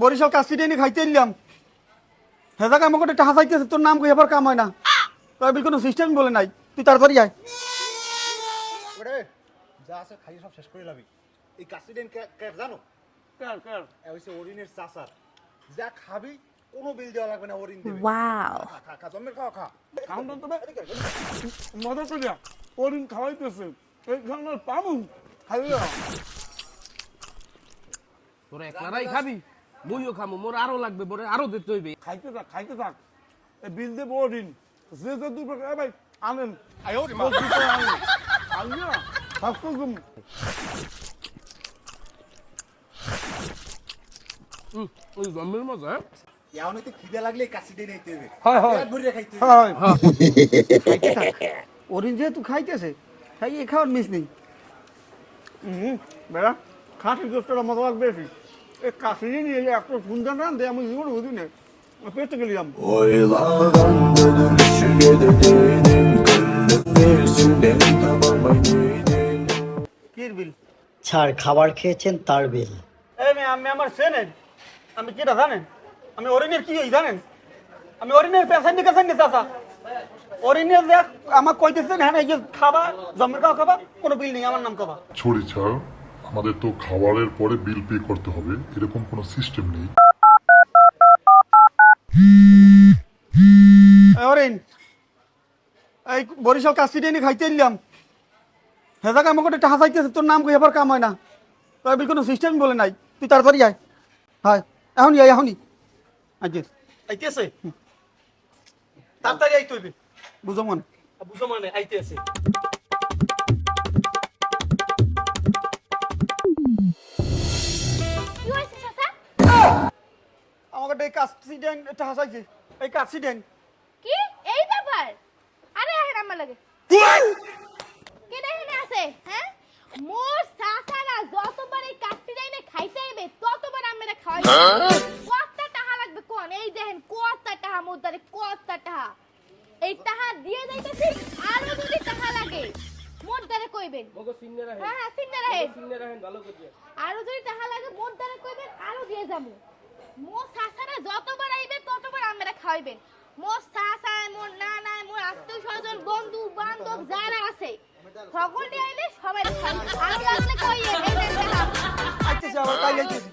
বরিশাল কাশিটা এনে খাইতে এলাম হেজাক আমাকে একটা টাকা চাইতেছে তোর নাম কই আবার কাম হয় না কয়বিল কোনো সিস্টেম বলে নাই তুই তাড়াতাড়ি আয় ওরে যা আছে খাই সব শেষ করে লাবি এই কাশিডেন কে জানো কার এ হইছে ওরিনের চাচার যা খাবি কোনো বিল দেওয়া লাগবে না ওরিন দেবে Wow. খা খা জমের খাও খা কাউন্ট তবে মজা করিয়া ওরিন খাওয়াইতেছে এই খাওয়ানোর পামু খাইয়া তোরা একলারাই খাবি মুইও খামু মোর আরো লাগবে মোরে আরো দিতে হইবে খাইতে থাক এই বিল দেবো ওরিন যে যে দুই প্রকার ভাই আনেন আনিয়া থাকতো ঘুম ওই জমের মজা ইয়াও নিতে খিদে লাগলে কাশিডেন নিতে হবে হয় পেট ভরে খাইতে হবে হয় খাইতে থাক ওরিন যেহেতু খাইতেছে খাই এ খাওয়ার মিস নেই বেড়া খাসি গোস্তটা মজা লাগবে বেশি এই কাশি নিয়ে একটা সুন্দর রান দে আমি জীবনে বুঝি না পেটে গেলাম কির বিল ছাড় খাবার খেয়েছেন তার বিল। এই মেয়ে আমি আমার চেনেন আমি কিটা জানেন আমি অরিনের কি হই জানেন আমি অরিনের পেছান দিকে চাইনি চাচা অরিনের দেখ আমার কইতেছেন হ্যাঁ এই যে খাবা জমের খাওয়া খাবা কোনো বিল নেই আমার নাম খাবা ছড়ি ছাড় আমাদের তো খাবারের পরে বিল পে করতে হবে এরকম কোনো সিস্টেম নেই অরিন এই বরিশাল কাশিটা এনে খাইতে এলাম হেজাক আমাকে একটা টাকা চাইতেছে তোর নাম কই আবার কাম হয় না কয়বিল কোনো সিস্টেম বলে নাই তুই তাড়াতাড়ি আয় হয় এখনই আইতেছে আইতেছে তাড়াতাড়ি আইতে হইবে বুঝো মনে বুঝো মানে আইতেছে কি হয়েছে চাচা? আমাকে এই কাশিডেন টাকা চাইছে এই কাশিডেন কি এই ব্যাপার? আরে আহেন আমার লাগে কে দেখেনে আছে হ্যাঁ মোর চাচারা যতবার এই কাটতে যাইবে খাইতে আইবে ততবার আমরা খাওয়াই কতটা টাকা লাগবে কোন এই দেখেন কতটা টাকা মোর দ্বারে কতটা টাকা এই টাকা দিয়ে যাইতেছি আরো যদি টাকা লাগে মোর দ্বারে কইবেন মগো সিন্নে রাখেন হ্যাঁ সিন্নে রাখেন সিন্নে রাখেন ভালো করে আরো যদি টাকা লাগে মোর দ্বারে কইবেন আরো দিয়ে যামু মোর চাচারা যতবার আইবে ততবার আমরা খাওয়াইবেন মোর চাচা মোর নানা মোর আত্মীয় স্বজন বন্ধু বান্ধব যারা আছে সকলটি আইলে সবাই খাওয়াইবে আমি আসলে কই এই টাকা আইতেছে আবার তাই আইতেছে